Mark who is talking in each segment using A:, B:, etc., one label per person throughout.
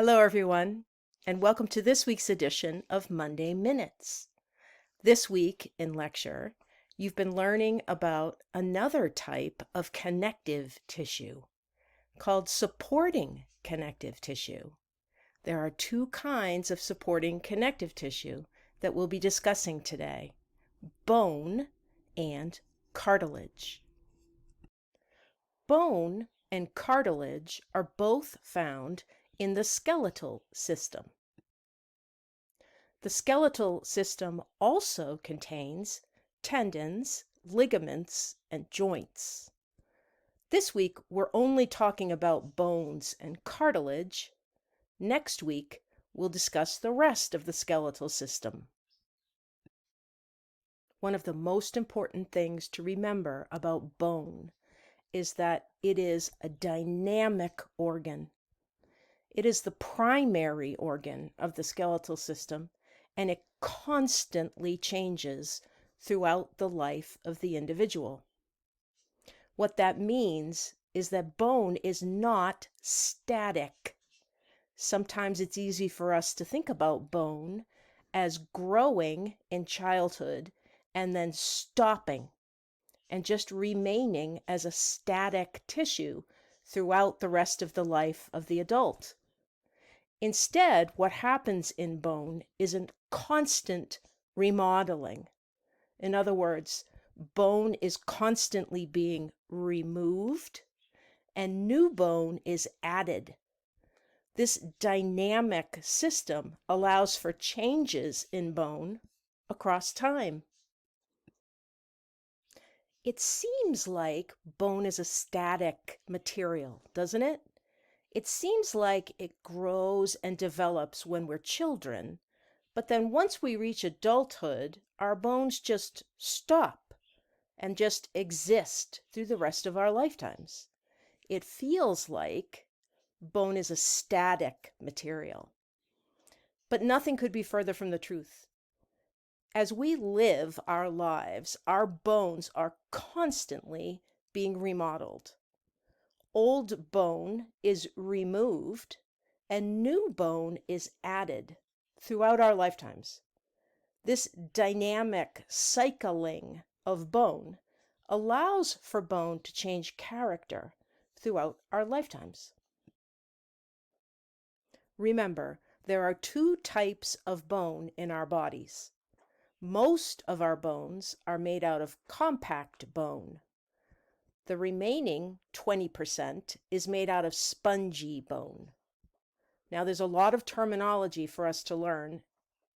A: Hello, everyone, and welcome to this week's edition of Monday Minutes. This week in lecture, you've been learning about another type of connective tissue called supporting connective tissue. There are two kinds of supporting connective tissue that we'll be discussing today: bone and cartilage. Bone and cartilage are both found in the skeletal system. The skeletal system also contains tendons, ligaments, and joints. This week, we're only talking about bones and cartilage. Next week, we'll discuss the rest of the skeletal system. One of the most important things to remember about bone is that it is a dynamic organ. It is the primary organ of the skeletal system, and it constantly changes throughout the life of the individual. What that means is that bone is not static. Sometimes it's easy for us to think about bone as growing in childhood and then stopping and just remaining as a static tissue throughout the rest of the life of the adult. Instead, what happens in bone is a constant remodeling. In other words, bone is constantly being removed and new bone is added. This dynamic system allows for changes in bone across time. It seems like bone is a static material, doesn't it? It seems like it grows and develops when we're children, but then once we reach adulthood, our bones just stop and just exist through the rest of our lifetimes. It feels like bone is a static material, but nothing could be further from the truth. As we live our lives, our bones are constantly being remodeled. Old bone is removed and new bone is added throughout our lifetimes. This dynamic cycling of bone allows for bone to change character throughout our lifetimes. Remember, there are two types of bone in our bodies. Most of our bones are made out of compact bone. The remaining 20% is made out of spongy bone. Now, there's a lot of terminology for us to learn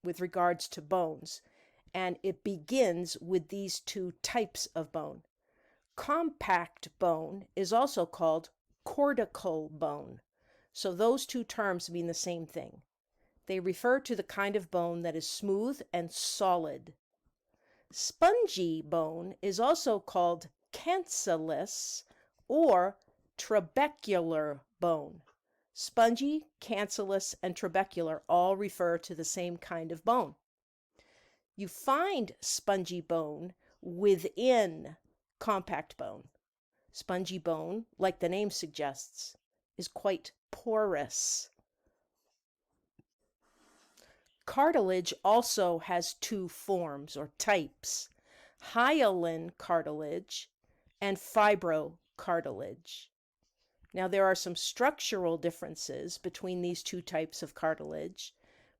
A: with regards to bones, and it begins with these two types of bone. Compact bone is also called cortical bone. So those two terms mean the same thing. They refer to the kind of bone that is smooth and solid. Spongy bone is also called cancellous or trabecular bone. Spongy, cancellous, and trabecular all refer to the same kind of bone. You find spongy bone within compact bone. Spongy bone, like the name suggests, is quite porous. Cartilage also has two forms or types: hyaline cartilage and fibrocartilage. Now, there are some structural differences between these two types of cartilage,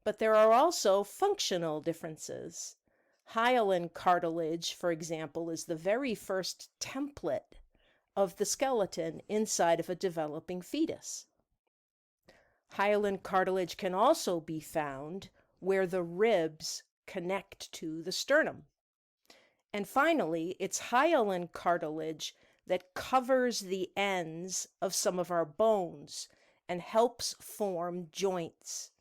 A: but there are also functional differences. Hyaline cartilage, for example, is the very first template of the skeleton inside of a developing fetus. Hyaline cartilage can also be found where the ribs connect to the sternum. And finally, it's hyaline cartilage that covers the ends of some of our bones and helps form joints.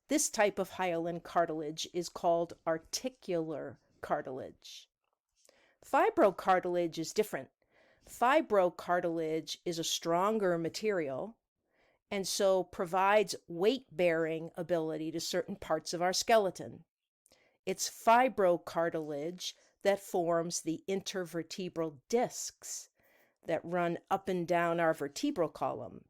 A: This type of hyaline cartilage is called articular cartilage. Fibrocartilage is different. Fibrocartilage is a stronger material and so provides weight-bearing ability to certain parts of our skeleton. It's fibrocartilage that forms the intervertebral discs that run up and down our vertebral column.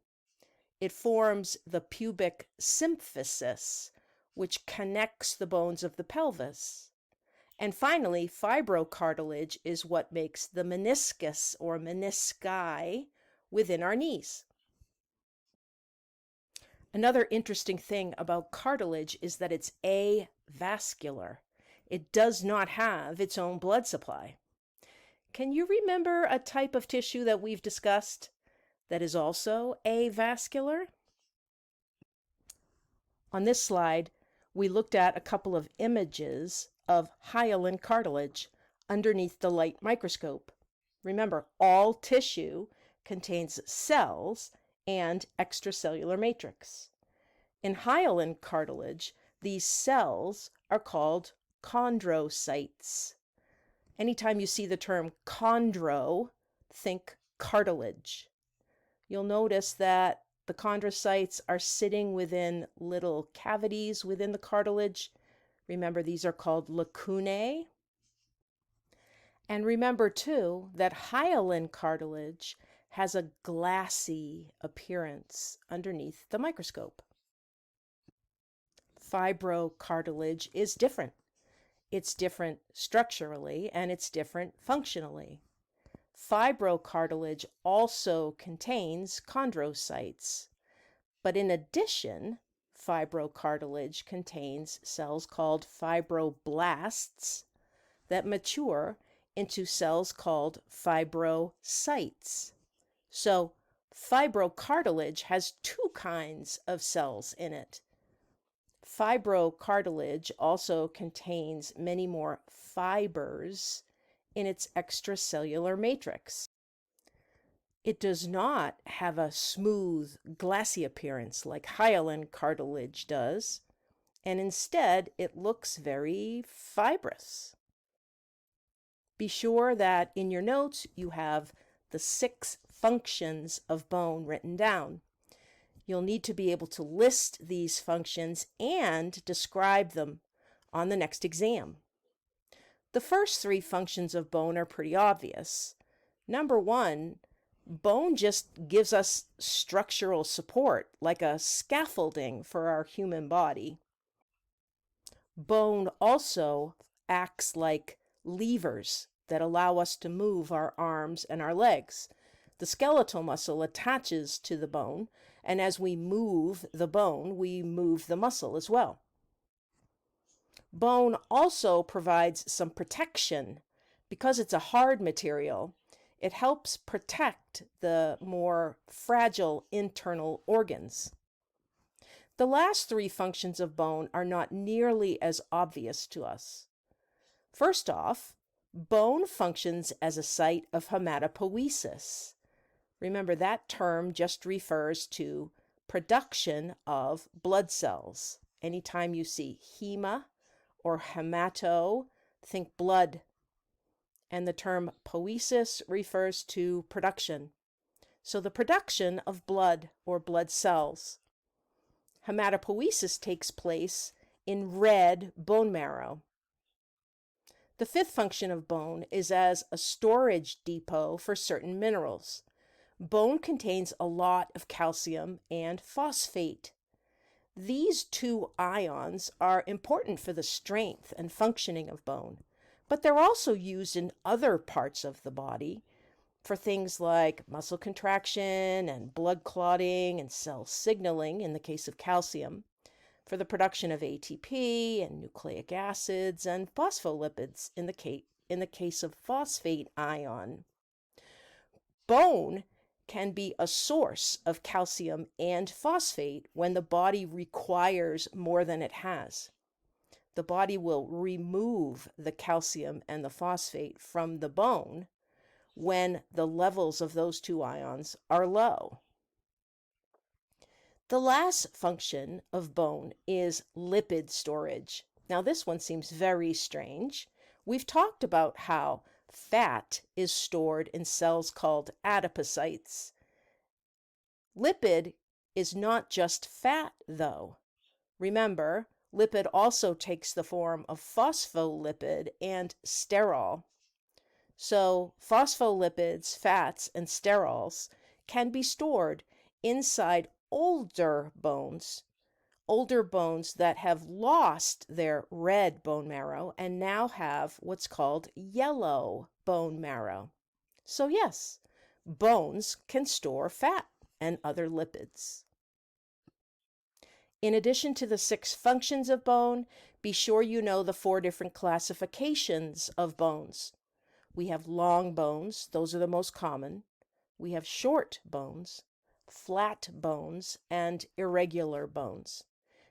A: It forms the pubic symphysis, which connects the bones of the pelvis. And finally, fibrocartilage is what makes the meniscus or menisci within our knees. Another interesting thing about cartilage is that it's avascular. It does not have its own blood supply. Can you remember a type of tissue that we've discussed that is also avascular? On this slide, we looked at a couple of images of hyaline cartilage underneath the light microscope. Remember, all tissue contains cells and extracellular matrix. In hyaline cartilage, these cells are called chondrocytes. Anytime you see the term chondro, think cartilage. You'll notice that the chondrocytes are sitting within little cavities within the cartilage. Remember, these are called lacunae. And remember, too, that hyaline cartilage has a glassy appearance underneath the microscope. Fibrocartilage is different. It's different structurally and it's different functionally. Fibrocartilage also contains chondrocytes, but in addition, fibrocartilage contains cells called fibroblasts that mature into cells called fibrocytes. So fibrocartilage has two kinds of cells in it. Fibrocartilage also contains many more fibers in its extracellular matrix. It does not have a smooth, glassy appearance like hyaline cartilage does, and instead it looks very fibrous. Be sure that in your notes you have the 6 functions of bone written down. You'll need to be able to list these functions and describe them on the next exam. The first 3 functions of bone are pretty obvious. Number 1, bone just gives us structural support, like a scaffolding for our human body. Bone also acts like levers that allow us to move our arms and our legs. The skeletal muscle attaches to the bone, and as we move the bone, we move the muscle as well. Bone also provides some protection. Because it's a hard material, it helps protect the more fragile internal organs. The last 3 functions of bone are not nearly as obvious to us. First off, bone functions as a site of hematopoiesis. Remember, that term just refers to production of blood cells. Anytime you see hema or hemato, think blood. And the term poiesis refers to production. So the production of blood or blood cells. Hematopoiesis takes place in red bone marrow. The 5th function of bone is as a storage depot for certain minerals. Bone contains a lot of calcium and phosphate. These 2 ions are important for the strength and functioning of bone, but they're also used in other parts of the body for things like muscle contraction and blood clotting and cell signaling in the case of calcium, for the production of ATP and nucleic acids and phospholipids in the case of phosphate ion. Bone can be a source of calcium and phosphate when the body requires more than it has. The body will remove the calcium and the phosphate from the bone when the levels of those 2 ions are low. The last function of bone is lipid storage. Now, this one seems very strange. We've talked about how fat is stored in cells called adipocytes. Lipid is not just fat, though. Remember, lipid also takes the form of phospholipid and sterol. So phospholipids, fats, and sterols can be stored inside older bones that have lost their red bone marrow and now have what's called yellow bone marrow. So yes, bones can store fat and other lipids. In addition to the 6 functions of bone, be sure you know the 4 different classifications of bones. We have long bones, those are the most common. We have short bones, flat bones, and irregular bones.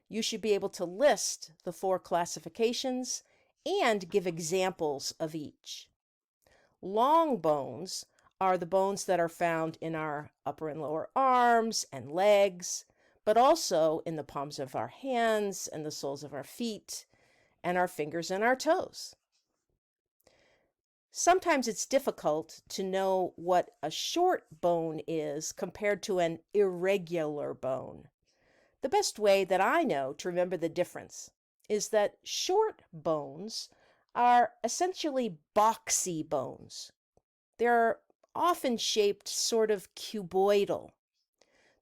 A: You should be able to list the 4 classifications and give examples of each. Long bones are the bones that are found in our upper and lower arms and legs, but also in the palms of our hands and the soles of our feet and our fingers and our toes. Sometimes it's difficult to know what a short bone is compared to an irregular bone. The best way that I know to remember the difference is that short bones are essentially boxy bones. They're often shaped sort of cuboidal.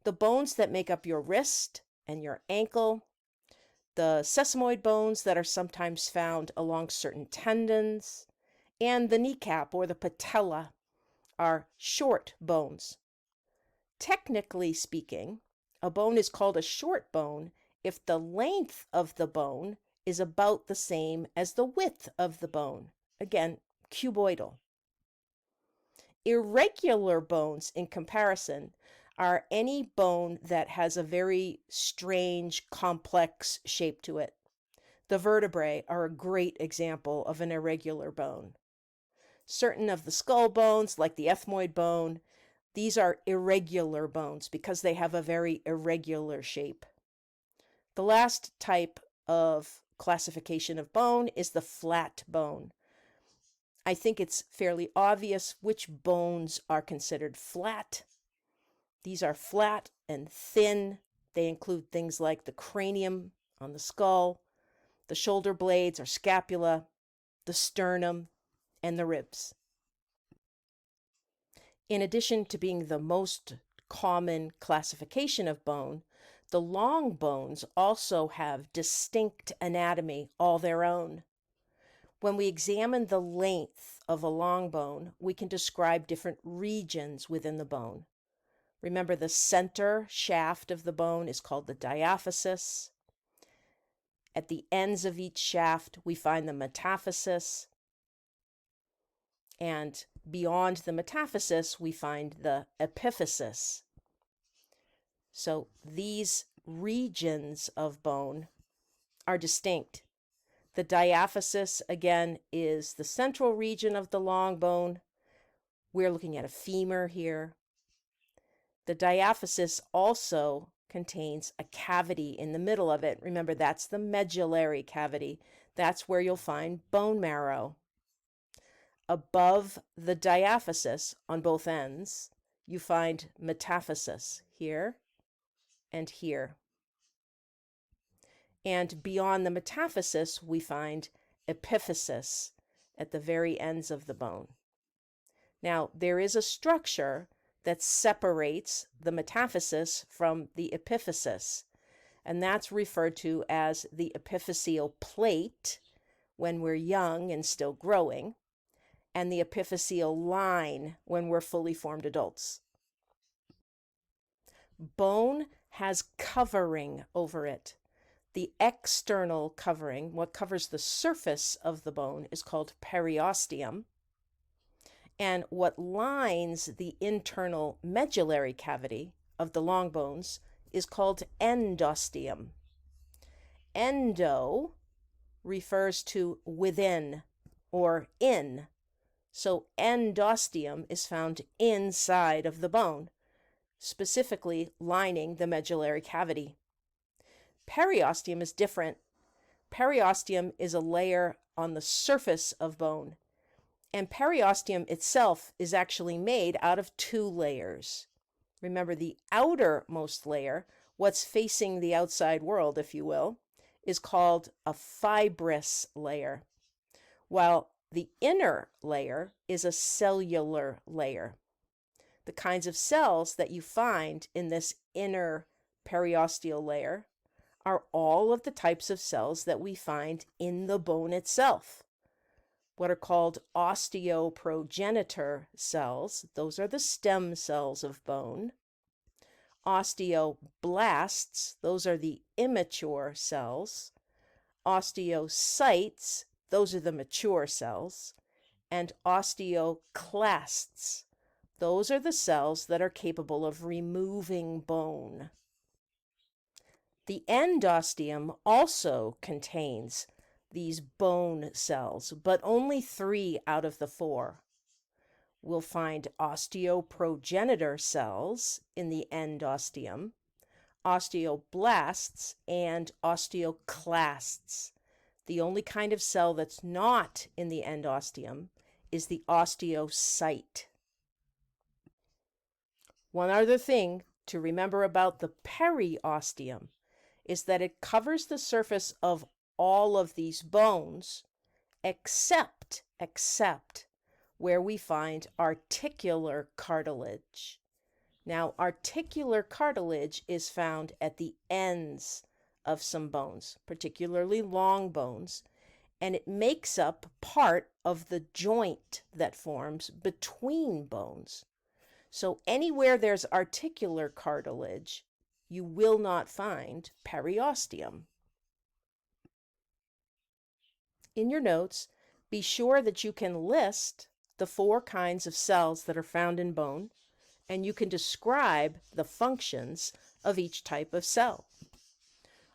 A: The bones that make up your wrist and your ankle, the sesamoid bones that are sometimes found along certain tendons, and the kneecap or the patella are short bones. Technically speaking, a bone is called a short bone if the length of the bone is about the same as the width of the bone. Again, cuboidal. Irregular bones, in comparison, are any bone that has a very strange, complex shape to it. The vertebrae are a great example of an irregular bone. Certain of the skull bones, like the ethmoid bone, these are irregular bones because they have a very irregular shape. The last type of classification of bone is the flat bone. I think it's fairly obvious which bones are considered flat. These are flat and thin. They include things like the cranium on the skull, the shoulder blades or scapula, the sternum, and the ribs. In addition to being the most common classification of bone, the long bones also have distinct anatomy all their own. When we examine the length of a long bone, we can describe different regions within the bone. Remember, the center shaft of the bone is called the diaphysis. At the ends of each shaft, we find the metaphysis. And beyond the metaphysis, we find the epiphysis. So these regions of bone are distinct. The diaphysis, again, is the central region of the long bone. We're looking at a femur here. The diaphysis also contains a cavity in the middle of it. Remember, that's the medullary cavity. That's where you'll find bone marrow. Above the diaphysis on both ends, you find metaphysis here and here. And beyond the metaphysis, we find epiphysis at the very ends of the bone. Now, there is a structure that separates the metaphysis from the epiphysis, and that's referred to as the epiphyseal plate when we're young and still growing, and the epiphyseal line when we're fully formed adults. Bone has covering over it. The external covering, what covers the surface of the bone, is called periosteum. And what lines the internal medullary cavity of the long bones is called endosteum. Endo refers to within or in. So endosteum is found inside of the bone, specifically lining the medullary cavity. Periosteum is different. Periosteum is a layer on the surface of bone, and periosteum itself is actually made out of 2 layers. Remember, the outermost layer, what's facing the outside world, if you will, is called a fibrous layer, while the inner layer is a cellular layer. The kinds of cells that you find in this inner periosteal layer, are all of the types of cells that we find in the bone itself, what are called osteoprogenitor cells. Those are the stem cells of bone. Osteoblasts, those are the immature cells. Osteocytes, those are the mature cells. And osteoclasts, those are the cells that are capable of removing bone. The endosteum also contains these bone cells, but only 3 out of the 4. We'll find osteoprogenitor cells in the endosteum, osteoblasts, and osteoclasts. The only kind of cell that's not in the endosteum is the osteocyte. One other thing to remember about the periosteum is that it covers the surface of all of these bones except where we find articular cartilage. Now, articular cartilage is found at the ends of some bones, particularly long bones, and it makes up part of the joint that forms between bones. So anywhere there's articular cartilage, you will not find periosteum. In your notes, be sure that you can list the 4 kinds of cells that are found in bone, and you can describe the functions of each type of cell.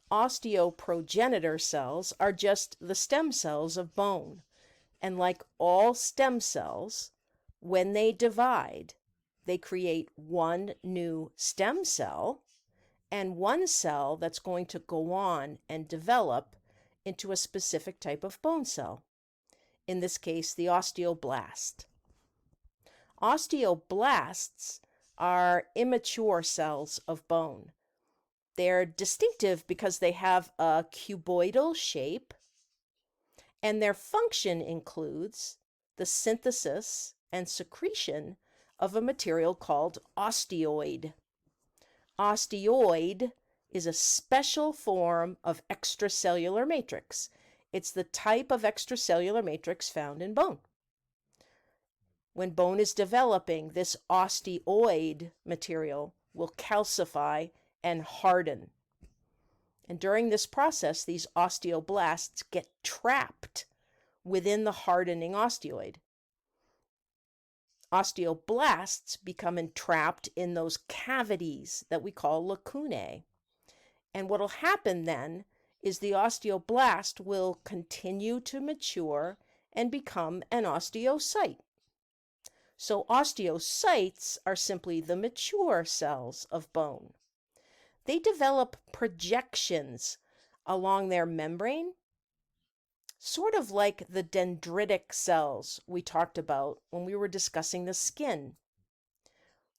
A: Osteoprogenitor cells are just the stem cells of bone, and like all stem cells, when they divide, they create one new stem cell and one cell that's going to go on and develop into a specific type of bone cell. In this case, the osteoblast. Osteoblasts are immature cells of bone. They're distinctive because they have a cuboidal shape, and their function includes the synthesis and secretion of a material called osteoid. Osteoid is a special form of extracellular matrix. It's the type of extracellular matrix found in bone. When bone is developing, this osteoid material will calcify and harden. And during this process, these osteoblasts get trapped within the hardening osteoid. Osteoblasts become entrapped in those cavities that we call lacunae. And what will happen then is the osteoblast will continue to mature and become an osteocyte. So osteocytes are simply the mature cells of bone. They develop projections along their membrane, sort of like the dendritic cells we talked about when we were discussing the skin.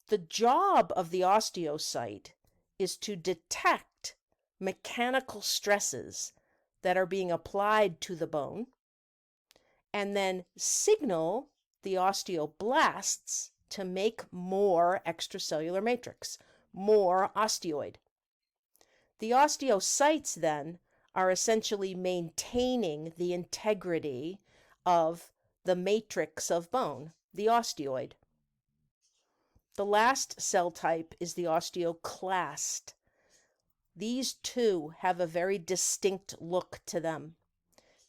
A: The job of the osteocyte is to detect mechanical stresses that are being applied to the bone and then signal the osteoblasts to make more extracellular matrix, more osteoid. The osteocytes then are essentially maintaining the integrity of the matrix of bone, the osteoid. The last cell type is the osteoclast. These two have a very distinct look to them.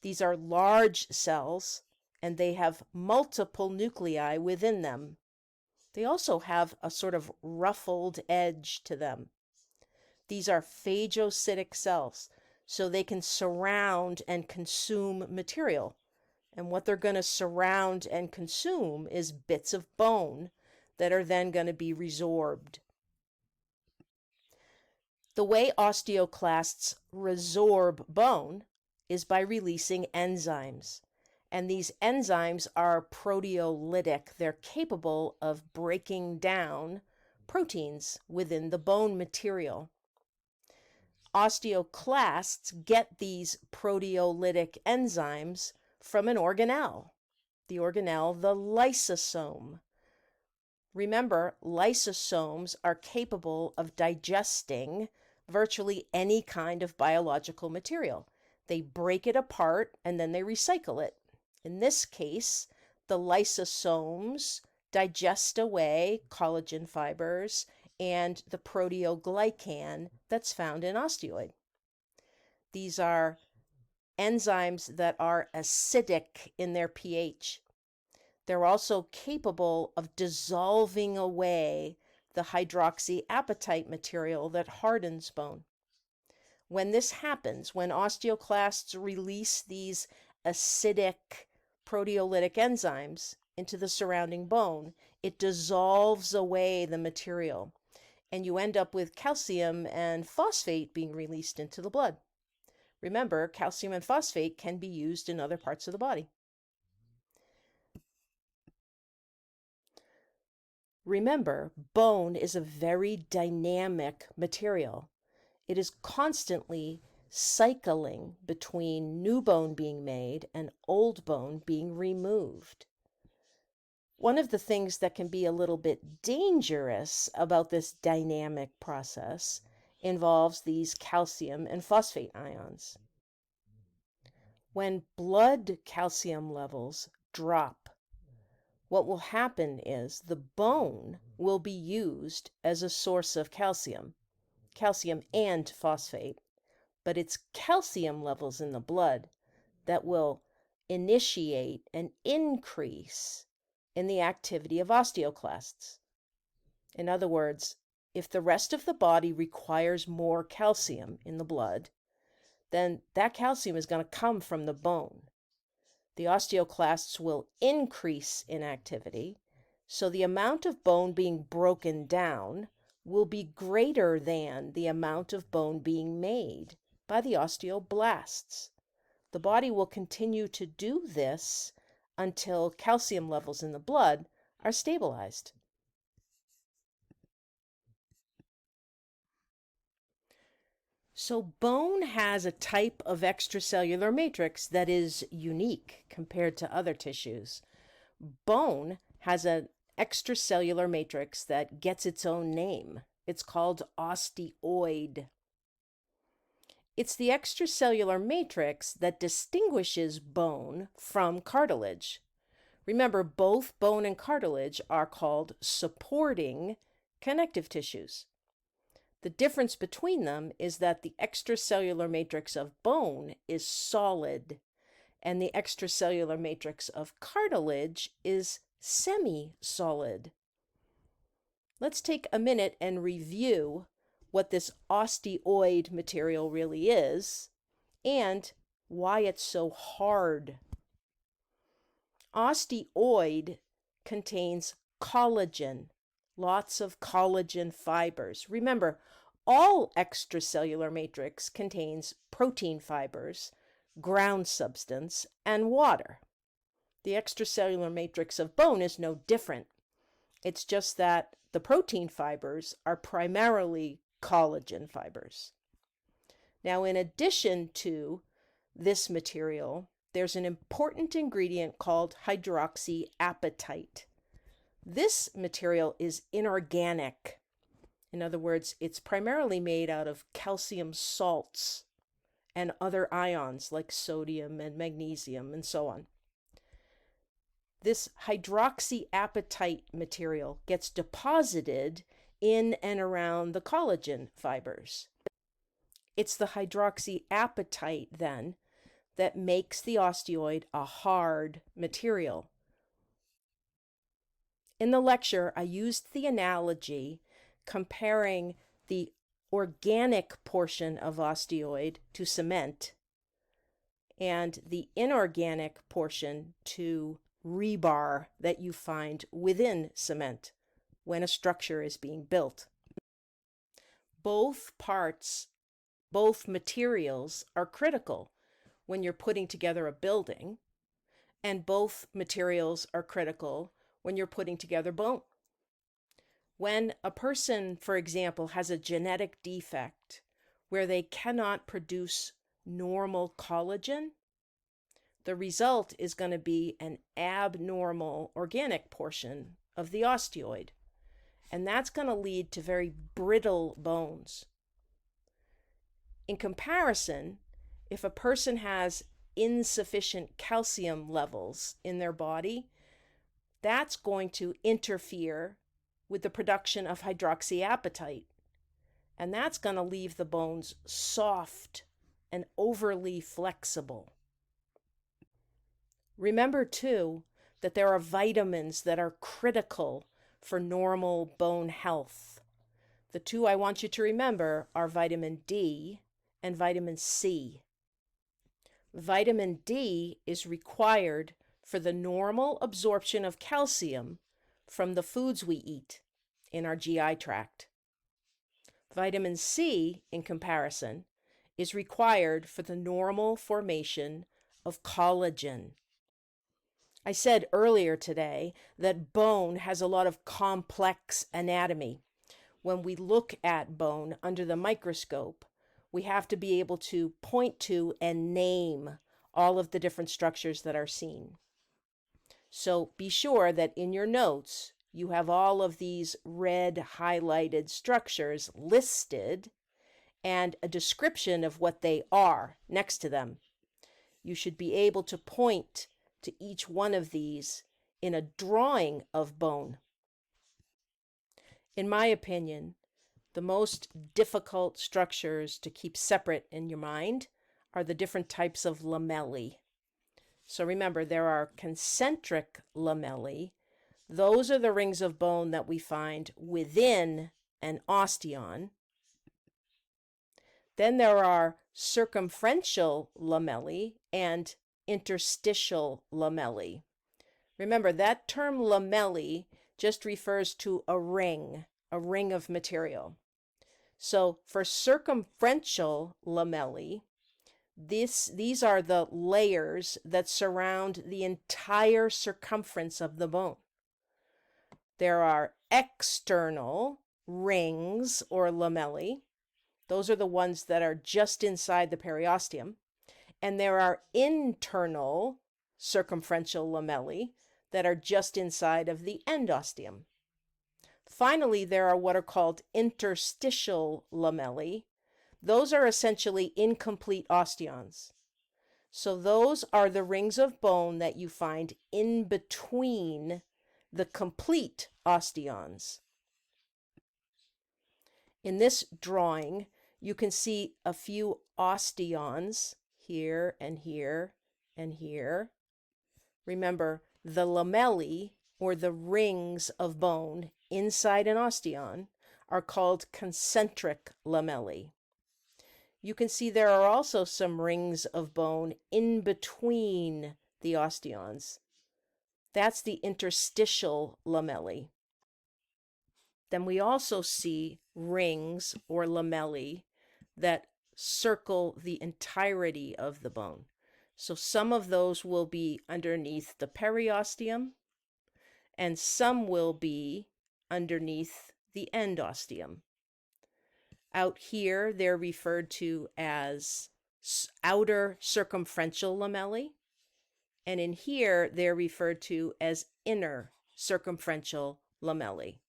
A: These are large cells, and they have multiple nuclei within them. They also have a sort of ruffled edge to them. These are phagocytic cells, so they can surround and consume material. And what they're going to surround and consume is bits of bone that are then going to be resorbed. The way osteoclasts resorb bone is by releasing enzymes. And these enzymes are proteolytic. They're capable of breaking down proteins within the bone material. Osteoclasts get these proteolytic enzymes from an organelle. The organelle, the lysosome. Remember, lysosomes are capable of digesting virtually any kind of biological material. They break it apart and then they recycle it. In this case, the lysosomes digest away collagen fibers and the proteoglycan that's found in osteoid. These are enzymes that are acidic in their pH. They're also capable of dissolving away the hydroxyapatite material that hardens bone. When this happens, when osteoclasts release these acidic proteolytic enzymes into the surrounding bone, it dissolves away the material, and you end up with calcium and phosphate being released into the blood. Remember, calcium and phosphate can be used in other parts of the body. Remember, bone is a very dynamic material. It is constantly cycling between new bone being made and old bone being removed. One of the things that can be a little bit dangerous about this dynamic process involves these calcium and phosphate ions. When blood calcium levels drop, what will happen is the bone will be used as a source of calcium and phosphate, but it's calcium levels in the blood that will initiate an increase in the activity of osteoclasts. In other words, if the rest of the body requires more calcium in the blood, then that calcium is going to come from the bone. The osteoclasts will increase in activity, so the amount of bone being broken down will be greater than the amount of bone being made by the osteoblasts. The body will continue to do this until calcium levels in the blood are stabilized. So bone has a type of extracellular matrix that is unique compared to other tissues. Bone has an extracellular matrix that gets its own name. It's called osteoid. It's the extracellular matrix that distinguishes bone from cartilage. Remember, both bone and cartilage are called supporting connective tissues. The difference between them is that the extracellular matrix of bone is solid, and the extracellular matrix of cartilage is semi-solid. Let's take a minute and review what this osteoid material really is and why it's so hard. Osteoid contains collagen, lots of collagen fibers. Remember, all extracellular matrix contains protein fibers, ground substance, and water. The extracellular matrix of bone is no different. It's just that the protein fibers are primarily collagen fibers. Now, in addition to this material, there's an important ingredient called hydroxyapatite. This material is inorganic. In other words, it's primarily made out of calcium salts and other ions like sodium and magnesium and so on. This hydroxyapatite material gets deposited in and around the collagen fibers. It's the hydroxyapatite then that makes the osteoid a hard material. In the lecture, I used the analogy comparing the organic portion of osteoid to cement and the inorganic portion to rebar that you find within cement when a structure is being built. Both materials are critical when you're putting together a building, and both materials are critical when you're putting together bone. When a person, for example, has a genetic defect where they cannot produce normal collagen, the result is going to be an abnormal organic portion of the osteoid, and that's going to lead to very brittle bones. In comparison, if a person has insufficient calcium levels in their body, that's going to interfere with the production of hydroxyapatite. And that's going to leave the bones soft and overly flexible. Remember, too, that there are vitamins that are critical for normal bone health. The two I want you to remember are vitamin D and vitamin C. Vitamin D is required for the normal absorption of calcium from the foods we eat in our GI tract. Vitamin C, in comparison, is required for the normal formation of collagen. I said earlier today that bone has a lot of complex anatomy. When we look at bone under the microscope, we have to be able to point to and name all of the different structures that are seen. So be sure that in your notes, you have all of these red highlighted structures listed and a description of what they are next to them. You should be able to point to each one of these in a drawing of bone. In my opinion, the most difficult structures to keep separate in your mind are the different types of lamellae. So remember, there are concentric lamellae. Those are the rings of bone that we find within an osteon. Then there are circumferential lamellae and interstitial lamellae. Remember, that term lamellae just refers to a ring of material. So for circumferential lamellae, these are the layers that surround the entire circumference of the bone. There are external rings or lamellae. Those are the ones that are just inside the periosteum. And there are internal circumferential lamellae that are just inside of the endosteum. Finally, there are what are called interstitial lamellae. Those are essentially incomplete osteons. So those are the rings of bone that you find in between the complete osteons. In this drawing, you can see a few osteons here and here and here. Remember, the lamellae, or the rings of bone inside an osteon, are called concentric lamellae. You can see there are also some rings of bone in between the osteons. That's the interstitial lamellae. Then we also see rings or lamellae that circle the entirety of the bone. So some of those will be underneath the periosteum, and some will be underneath the endosteum. Out here, they're referred to as outer circumferential lamellae, and in here, they're referred to as inner circumferential lamellae.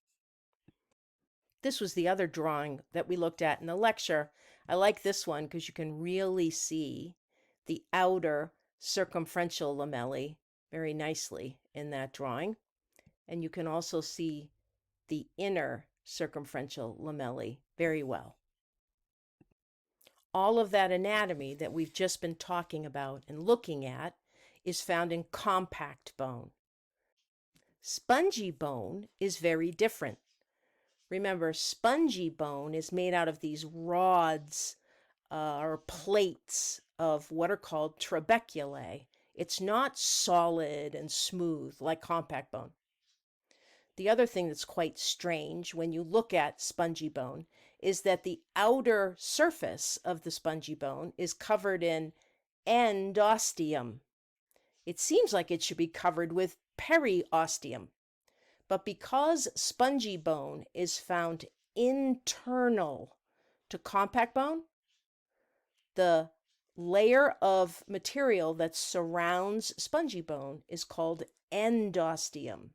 A: This was the other drawing that we looked at in the lecture. I like this one because you can really see the outer circumferential lamellae very nicely in that drawing. And you can also see the inner circumferential lamellae very well. All of that anatomy that we've just been talking about and looking at is found in compact bone. Spongy bone is very different. Remember, spongy bone is made out of these rods or plates of what are called trabeculae. It's not solid and smooth like compact bone. The other thing that's quite strange when you look at spongy bone is that the outer surface of the spongy bone is covered in endosteum. It seems like it should be covered with periosteum. But because spongy bone is found internal to compact bone, the layer of material that surrounds spongy bone is called endosteum.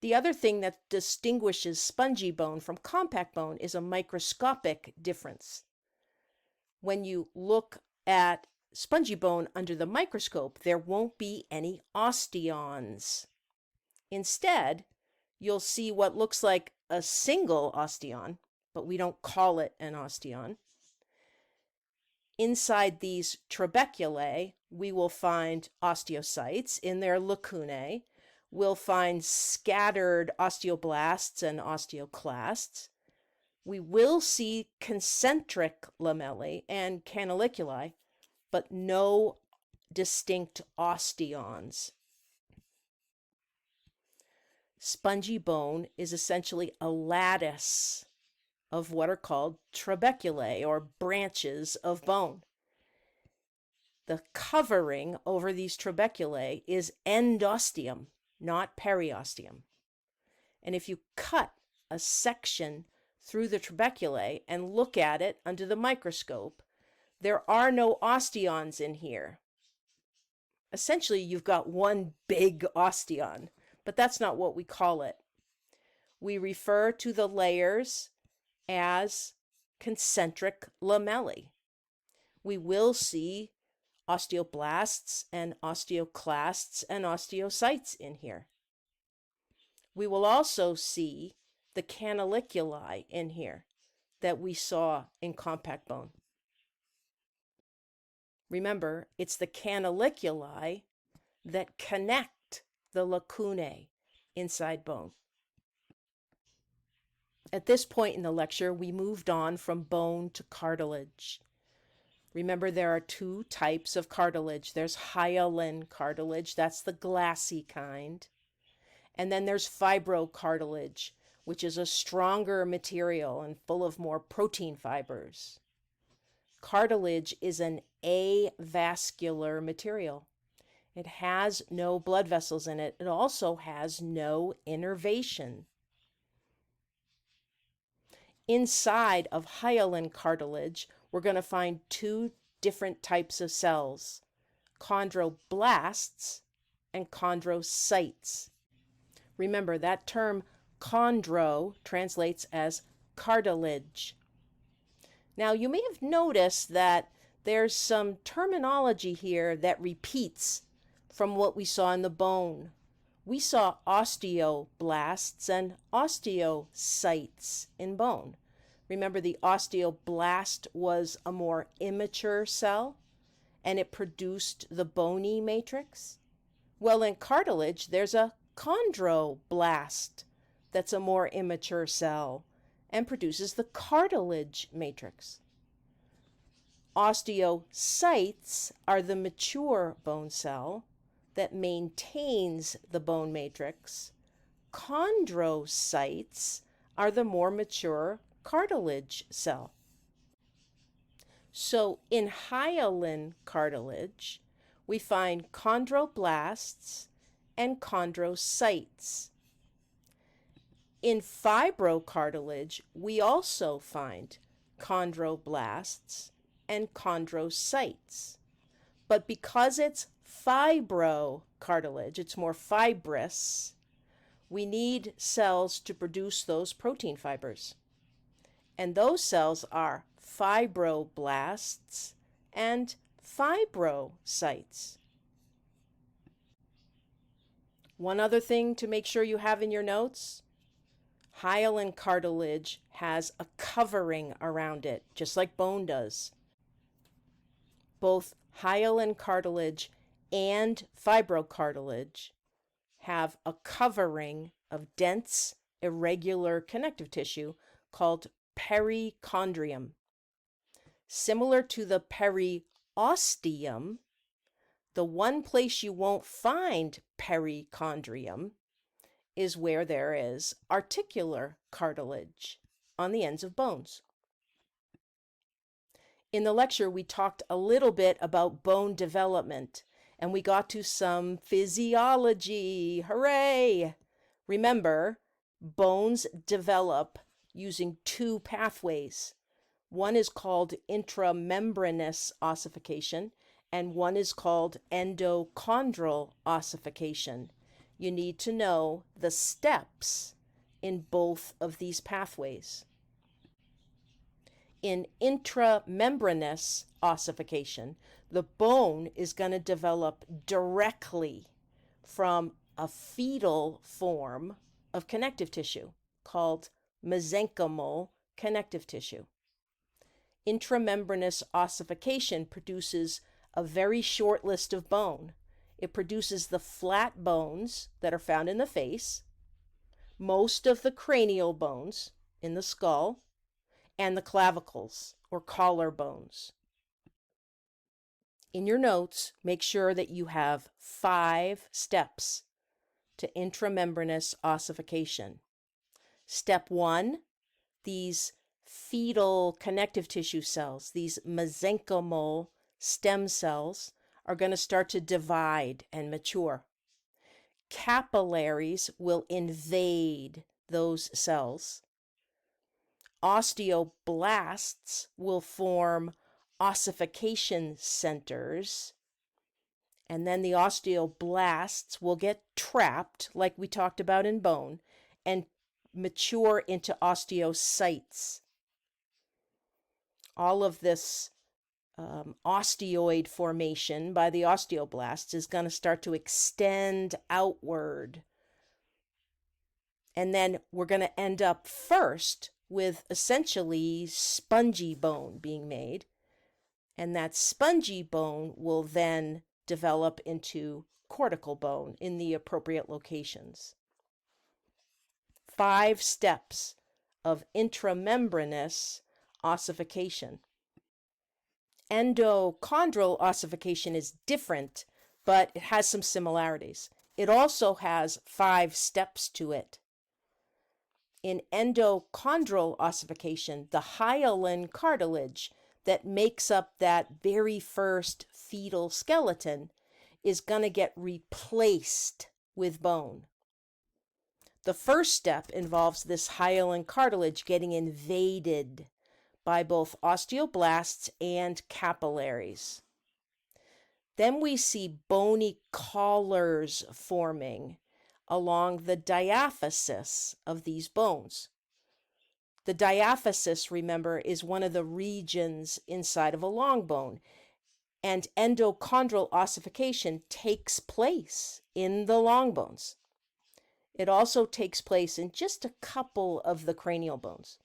A: The other thing that distinguishes spongy bone from compact bone is a microscopic difference. When you look at spongy bone under the microscope, there won't be any osteons. Instead, you'll see what looks like a single osteon, but we don't call it an osteon. Inside these trabeculae, we will find osteocytes in their lacunae. We'll find scattered osteoblasts and osteoclasts. We will see concentric lamellae and canaliculi, but no distinct osteons. Spongy bone is essentially a lattice of what are called trabeculae, or branches of bone. The covering over these trabeculae is endosteum, not periosteum. And if you cut a section through the trabeculae and look at it under the microscope, there are no osteons in here. Essentially, you've got one big osteon, but that's not what we call it. We refer to the layers as concentric lamellae. We will see osteoblasts and osteoclasts and osteocytes in here. We will also see the canaliculi in here that we saw in compact bone. Remember, it's the canaliculi that connect the lacunae inside bone. At this point in the lecture, we moved on from bone to cartilage. Remember, there are two types of cartilage. There's hyaline cartilage, that's the glassy kind. And then there's fibrocartilage, which is a stronger material and full of more protein fibers. Cartilage is an avascular material. It has no blood vessels in it. It also has no innervation. Inside of hyaline cartilage, we're going to find two different types of cells, chondroblasts and chondrocytes. Remember, that term chondro translates as cartilage. Now, you may have noticed that there's some terminology here that repeats from what we saw in the bone. We saw osteoblasts and osteocytes in bone. Remember, the osteoblast was a more immature cell, and it produced the bony matrix. Well, in cartilage, there's a chondroblast that's a more immature cell and produces the cartilage matrix. Osteocytes are the mature bone cell that maintains the bone matrix. Chondrocytes are the more mature cartilage cell. So in hyaline cartilage, we find chondroblasts and chondrocytes. In fibrocartilage, we also find chondroblasts and chondrocytes. But because it's fibrocartilage, it's more fibrous, we need cells to produce those protein fibers. And those cells are fibroblasts and fibrocytes. One other thing to make sure you have in your notes: hyaline cartilage has a covering around it, just like bone does. Both hyaline cartilage and fibrocartilage have a covering of dense, irregular connective tissue called perichondrium. Similar to the periosteum, the one place you won't find perichondrium is where there is articular cartilage on the ends of bones. In the lecture, we talked a little bit about bone development, and we got to some physiology. Hooray! Remember, bones develop using two pathways. One is called intramembranous ossification, and one is called endochondral ossification. you need to know the steps in both of these pathways. In intramembranous ossification, the bone is going to develop directly from a fetal form of connective tissue called mesenchymal connective tissue. Intramembranous ossification produces a very short list of bone. It produces the flat bones that are found in the face, most of the cranial bones in the skull, and the clavicles or collar bones. In your notes, make sure that you have 5 steps to intramembranous ossification. Step 1, these fetal connective tissue cells, these mesenchymal stem cells, are going to start to divide and mature. Capillaries will invade those cells. Osteoblasts will form ossification centers, and then the osteoblasts will get trapped, like we talked about in bone, and mature into osteocytes. All of this osteoid formation by the osteoblasts is going to start to extend outward. And then we're going to end up first with essentially spongy bone being made. And that spongy bone will then develop into cortical bone in the appropriate locations. 5 steps of intramembranous ossification. Endochondral ossification is different, but it has some similarities. It also has 5 steps to it. In endochondral ossification, the hyaline cartilage that makes up that very first fetal skeleton is going to get replaced with bone. The first step involves this hyaline cartilage getting invaded by both osteoblasts and capillaries. Then we see bony collars forming along the diaphysis of these bones. The diaphysis, remember, is one of the regions inside of a long bone, and endochondral ossification takes place in the long bones. It also takes place in just a couple of the cranial bones.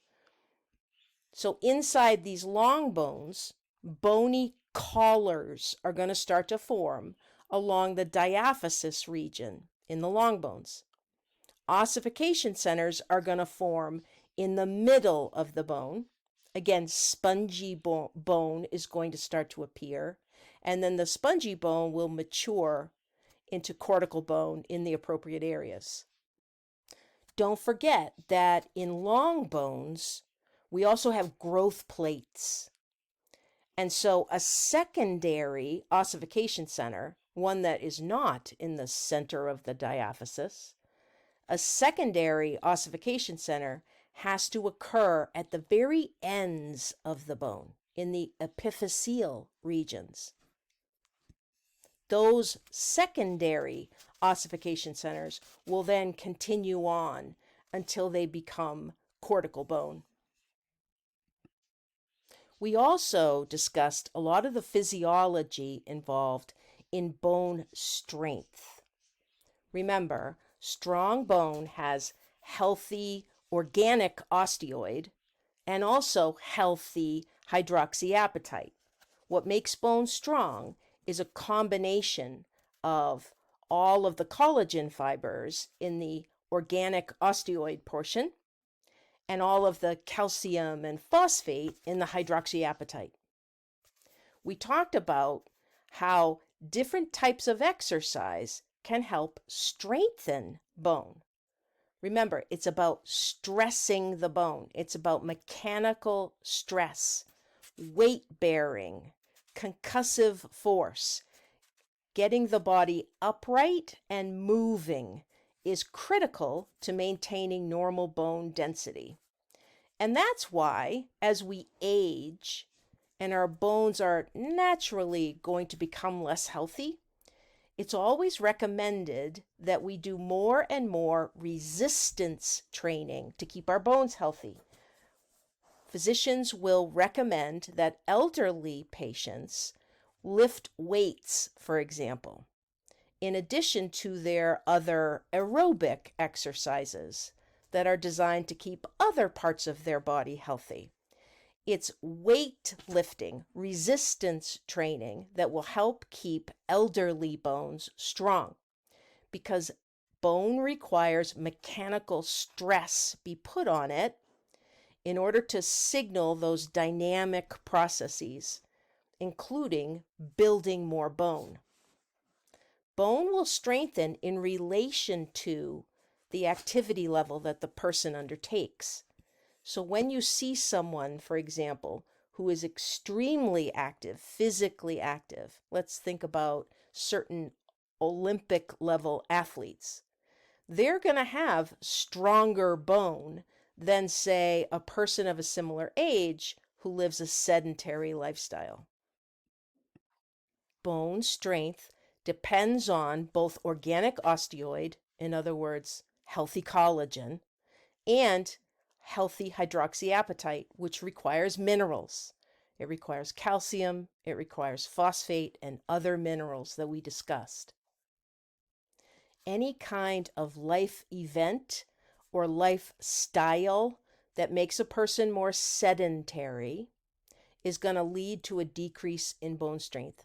A: So inside these long bones, bony collars are going to start to form along the diaphysis region in the long bones. Ossification centers are going to form in the middle of the bone. Again, spongy bone is going to start to appear, and then the spongy bone will mature into cortical bone in the appropriate areas. Don't forget that in long bones, we also have growth plates. And so a secondary ossification center, one that is not in the center of the diaphysis, a secondary ossification center has to occur at the very ends of the bone, in the epiphyseal regions. Those secondary ossification centers will then continue on until they become cortical bone. We also discussed a lot of the physiology involved in bone strength. Remember, strong bone has healthy organic osteoid and also healthy hydroxyapatite. What makes bone strong is a combination of all of the collagen fibers in the organic osteoid portion and all of the calcium and phosphate in the hydroxyapatite. We talked about how different types of exercise can help strengthen bone. Remember, it's about stressing the bone. It's about mechanical stress, weight bearing, concussive force. Getting the body upright and moving is critical to maintaining normal bone density. And that's why, as we age and our bones are naturally going to become less healthy, It's always recommended that we do more and more resistance training to keep our bones healthy. Physicians will recommend that elderly patients lift weights, for example, in addition to their other aerobic exercises that are designed to keep other parts of their body healthy. It's weight lifting, resistance training that will help keep elderly bones strong, because bone requires mechanical stress be put on it in order to signal those dynamic processes, including building more bone. Bone will strengthen in relation to the activity level that the person undertakes. So when you see someone, for example, who is extremely active, physically active, let's think about certain Olympic level athletes, they're going to have stronger bone than, say, a person of a similar age who lives a sedentary lifestyle. Bone strength depends on both organic osteoid, in other words, healthy collagen, and healthy hydroxyapatite, which requires minerals. It requires calcium, it requires phosphate, and other minerals that we discussed. Any kind of life event or lifestyle that makes a person more sedentary is going to lead to a decrease in bone strength.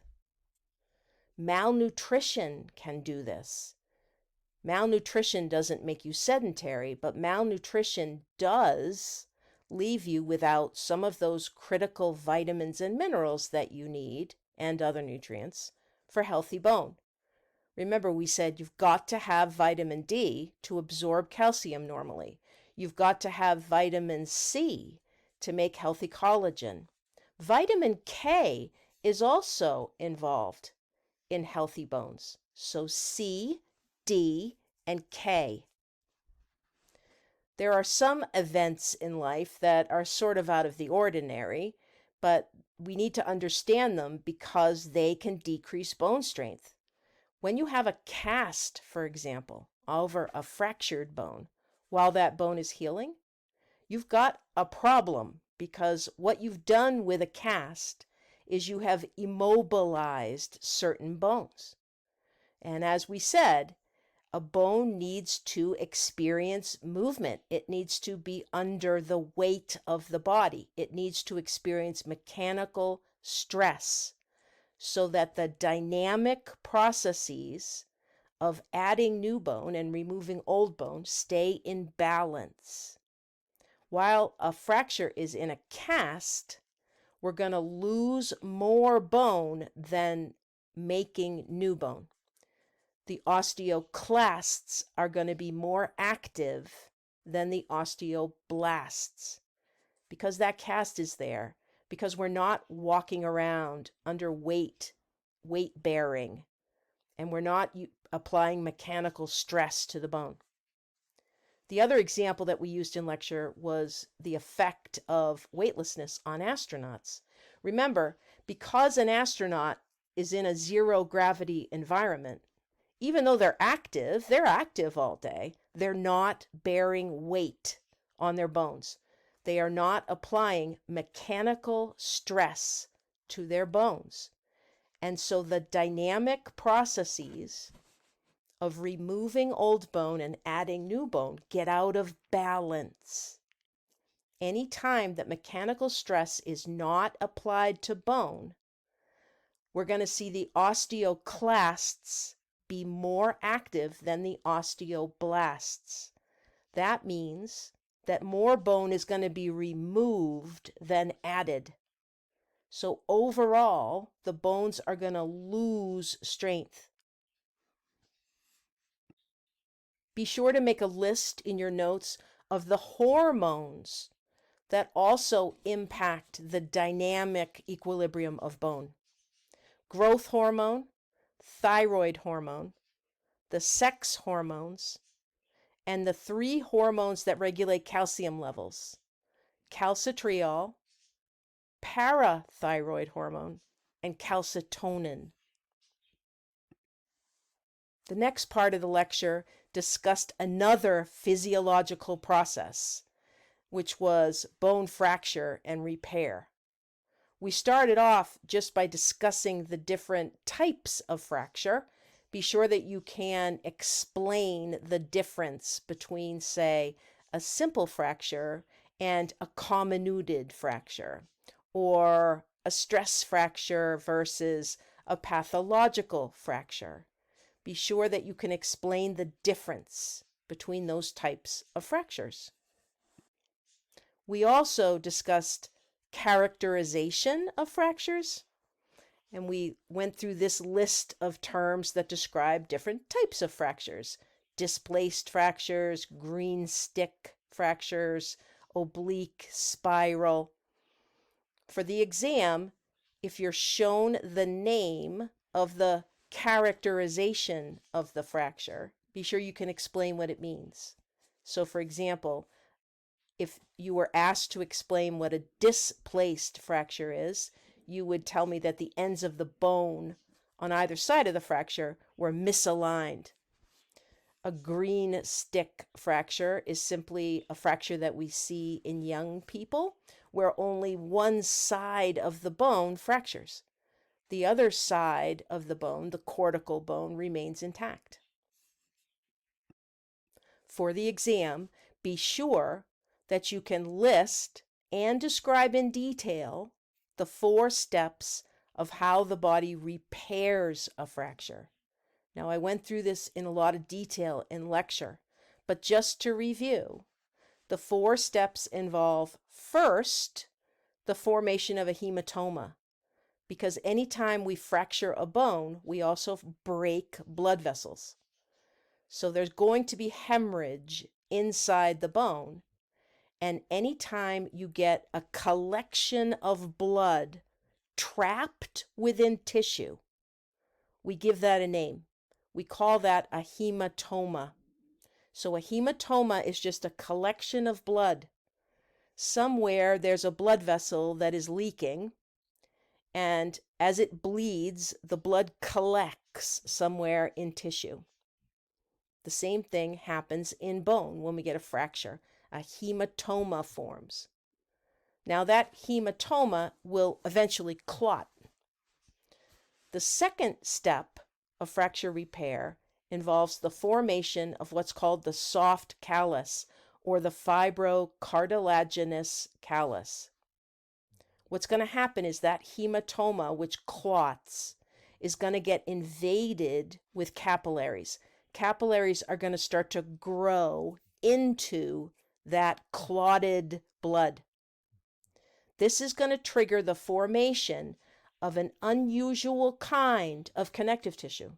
A: Malnutrition can do this. Malnutrition doesn't make you sedentary, but malnutrition does leave you without some of those critical vitamins and minerals that you need, and other nutrients, for healthy bone. Remember, we said you've got to have vitamin D to absorb calcium normally. You've got to have vitamin C to make healthy collagen. Vitamin K is also involved in healthy bones. So C, D, and K. There are some events in life that are sort of out of the ordinary, but we need to understand them because they can decrease bone strength. When you have a cast, for example, over a fractured bone, while that bone is healing, you've got a problem, because what you've done with a cast is you have immobilized certain bones. And as we said, a bone needs to experience movement. It needs to be under the weight of the body. It needs to experience mechanical stress so that the dynamic processes of adding new bone and removing old bone stay in balance. While a fracture is in a cast, we're going to lose more bone than making new bone. The osteoclasts are going to be more active than the osteoblasts because that cast is there, because we're not walking around under weight bearing, and we're not applying mechanical stress to the bone. The other example that we used in lecture was the effect of weightlessness on astronauts. Remember, because an astronaut is in a zero gravity environment, even though they're active all day, they're not bearing weight on their bones. They are not applying mechanical stress to their bones. And so the dynamic processes of removing old bone and adding new bone get out of balance. Any time that mechanical stress is not applied to bone, we're going to see the osteoclasts be more active than the osteoblasts. That means that more bone is going to be removed than added. So overall, the bones are going to lose strength. Be sure to make a list in your notes of the hormones that also impact the dynamic equilibrium of bone. Growth hormone, thyroid hormone, the sex hormones, and the 3 hormones that regulate calcium levels: calcitriol, parathyroid hormone, and calcitonin. The next part of the lecture discussed another physiological process, which was bone fracture and repair. We started off just by discussing the different types of fracture. Be sure that you can explain the difference between, say, a simple fracture and a comminuted fracture, or a stress fracture versus a pathological fracture. Be sure that you can explain the difference between those types of fractures. We also discussed characterization of fractures, and we went through this list of terms that describe different types of fractures: displaced fractures, green stick fractures, oblique, spiral. For the exam, if you're shown the name of the characterization of the fracture, be sure you can explain what it means. So, for example, if you were asked to explain what a displaced fracture is, you would tell me that the ends of the bone on either side of the fracture were misaligned. A green stick fracture is simply a fracture that we see in young people where only one side of the bone fractures. The other side of the bone, the cortical bone, remains intact. For the exam, be sure that you can list and describe in detail the 4 steps of how the body repairs a fracture. Now, I went through this in a lot of detail in lecture, but just to review, the 4 steps involve, first, the formation of a hematoma, because anytime we fracture a bone, we also break blood vessels. So there's going to be hemorrhage inside the bone, and anytime you get a collection of blood trapped within tissue, we give that a name. We call that a hematoma. So a hematoma is just a collection of blood. Somewhere there's a blood vessel that is leaking, and as it bleeds, the blood collects somewhere in tissue. The same thing happens in bone when we get a fracture. A hematoma forms. Now that hematoma will eventually clot. The second step of fracture repair involves the formation of what's called the soft callus or the fibrocartilaginous callus. What's going to happen is that hematoma, which clots, is going to get invaded with capillaries. Capillaries are going to start to grow into that clotted blood. This is going to trigger the formation of an unusual kind of connective tissue,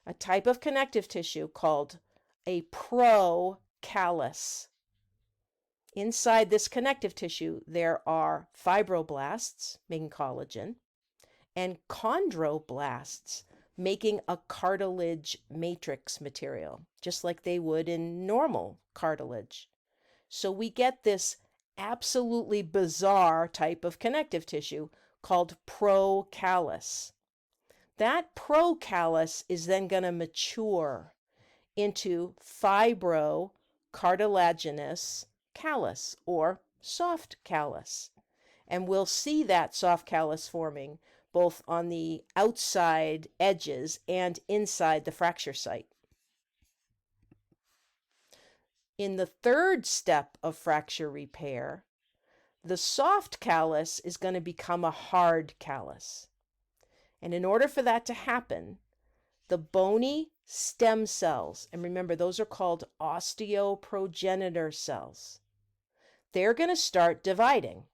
A: a type of connective tissue called a procallus. Inside this connective tissue, there are fibroblasts, making collagen, and chondroblasts, making a cartilage matrix material, just like they would in normal cartilage. So we get this absolutely bizarre type of connective tissue called procallus. That procallus is then going to mature into fibrocartilaginous callus or soft callus. And we'll see that soft callus forming both on the outside edges and inside the fracture site. In the third step of fracture repair, the soft callus is going to become a hard callus. And in order for that to happen, the bony stem cells, and remember those are called osteoprogenitor cells, they're going to start dividing.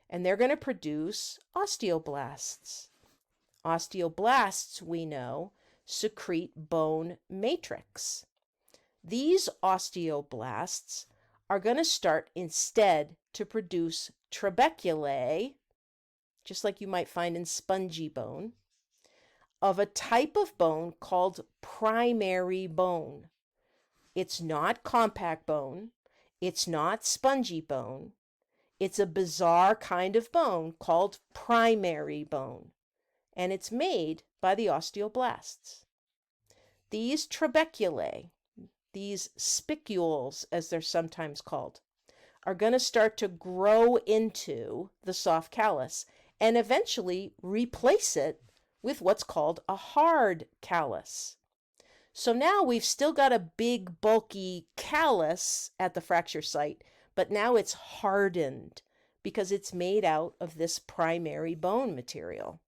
A: And they're going to produce osteoblasts. Osteoblasts, we know, secrete bone matrix. These osteoblasts are going to start instead to produce trabeculae, just like you might find in spongy bone, of a type of bone called primary bone. It's not compact bone. It's not spongy bone. It's a bizarre kind of bone called primary bone, and it's made by the osteoblasts. These trabeculae, these spicules as they're sometimes called, are going to start to grow into the soft callus and eventually replace it with what's called a hard callus. So now we've still got a big bulky callus at the fracture site, but now it's hardened because it's made out of this primary bone material.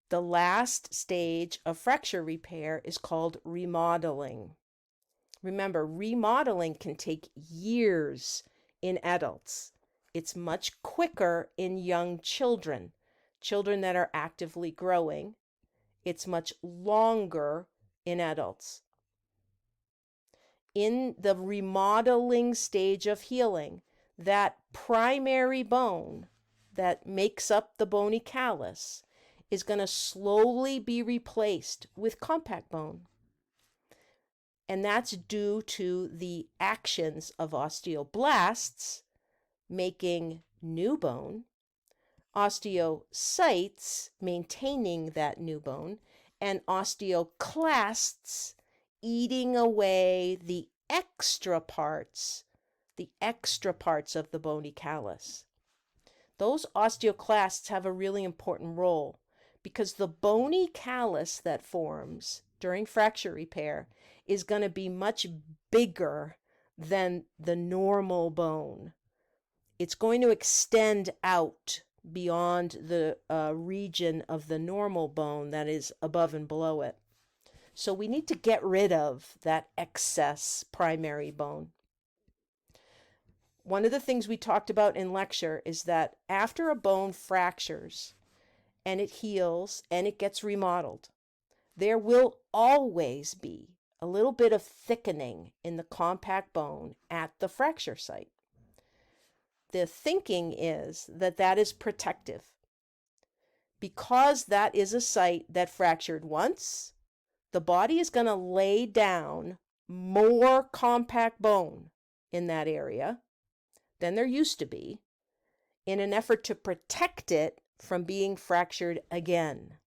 A: The last stage of fracture repair is called remodeling. Remember, remodeling can take years in adults. It's much quicker in young children, children that are actively growing. It's much longer in adults. In the remodeling stage of healing, that primary bone that makes up the bony callus is going to slowly be replaced with compact bone. And that's due to the actions of osteoblasts making new bone, osteocytes maintaining that new bone, and osteoclasts eating away the extra parts of the bony callus. Those osteoclasts have a really important role because the bony callus that forms during fracture repair is going to be much bigger than the normal bone. It's going to extend out beyond the region of the normal bone that is above and below it. So we need to get rid of that excess primary bone. One of the things we talked about in lecture is that after a bone fractures and it heals and it gets remodeled, there will always be a little bit of thickening in the compact bone at the fracture site. The thinking is that that is protective. Because that is a site that fractured once, the body is going to lay down more compact bone in that area than there used to be in an effort to protect it from being fractured again.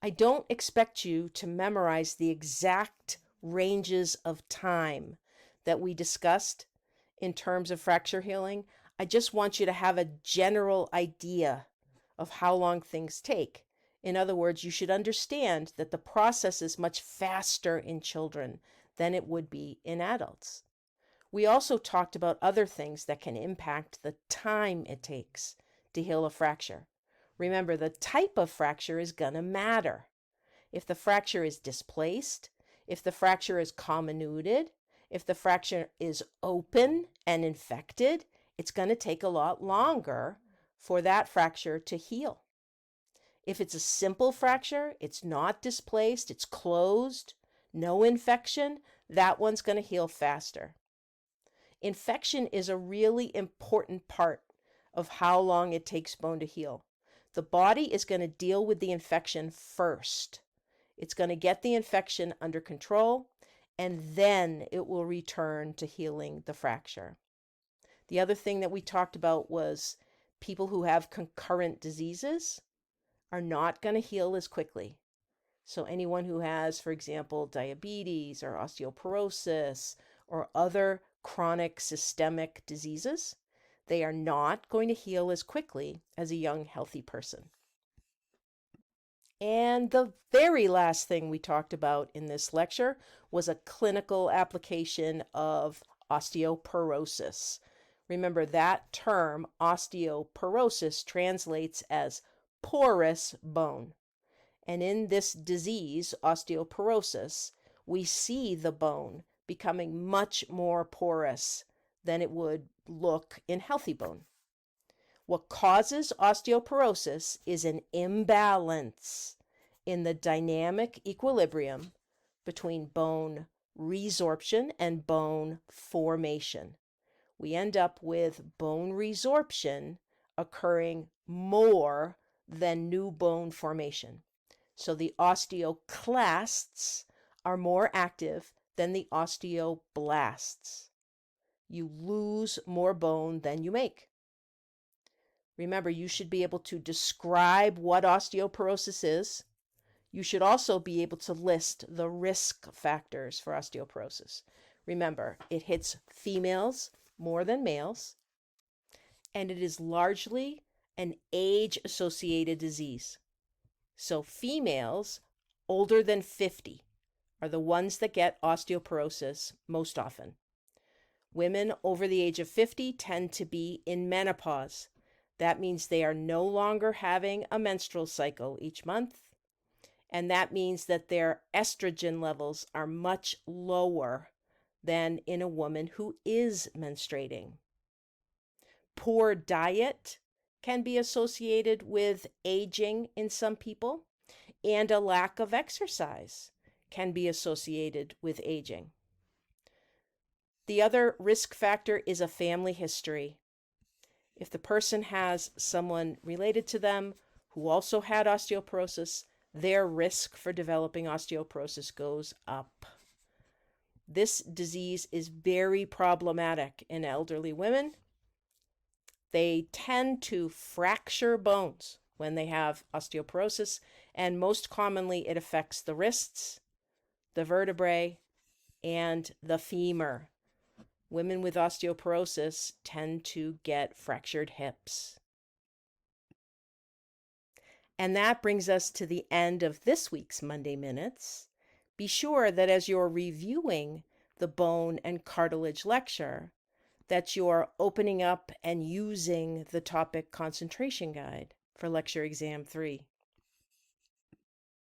A: I don't expect you to memorize the exact ranges of time that we discussed in terms of fracture healing. I just want you to have a general idea of how long things take. In other words, you should understand that the process is much faster in children than it would be in adults. We also talked about other things that can impact the time it takes to heal a fracture. Remember, the type of fracture is going to matter. If the fracture is displaced, if the fracture is comminuted, if the fracture is open and infected, it's going to take a lot longer for that fracture to heal. If it's a simple fracture, it's not displaced, it's closed, no infection, that one's going to heal faster. Infection is a really important part of how long it takes bone to heal. The body is going to deal with the infection first. It's going to get the infection under control, and then it will return to healing the fracture. The other thing that we talked about was people who have concurrent diseases are not going to heal as quickly. So anyone who has, for example, diabetes or osteoporosis or other chronic systemic diseases, they are not going to heal as quickly as a young, healthy person. And the very last thing we talked about in this lecture was a clinical application of osteoporosis. Remember, that term, osteoporosis, translates as porous bone. And in this disease, osteoporosis, we see the bone becoming much more porous than it would look in healthy bone. What causes osteoporosis is an imbalance in the dynamic equilibrium between bone resorption and bone formation. We end up with bone resorption occurring more than new bone formation. So the osteoclasts are more active than the osteoblasts. You lose more bone than you make. Remember, you should be able to describe what osteoporosis is. You should also be able to list the risk factors for osteoporosis. Remember, it hits females more than males, and it is largely an age-associated disease. So females older than 50 are the ones that get osteoporosis most often. Women over the age of 50 tend to be in menopause. That means they are no longer having a menstrual cycle each month, and that means that their estrogen levels are much lower than in a woman who is menstruating. Poor diet can be associated with aging in some people, and a lack of exercise can be associated with aging. The other risk factor is a family history. If the person has someone related to them who also had osteoporosis, their risk for developing osteoporosis goes up. This disease is very problematic in elderly women. They tend to fracture bones when they have osteoporosis, and most commonly it affects the wrists, the vertebrae, and the femur. Women with osteoporosis tend to get fractured hips. And that brings us to the end of this week's Monday Minutes. Be sure that as you're reviewing the bone and cartilage lecture, that you're opening up and using the topic concentration guide for lecture exam 3.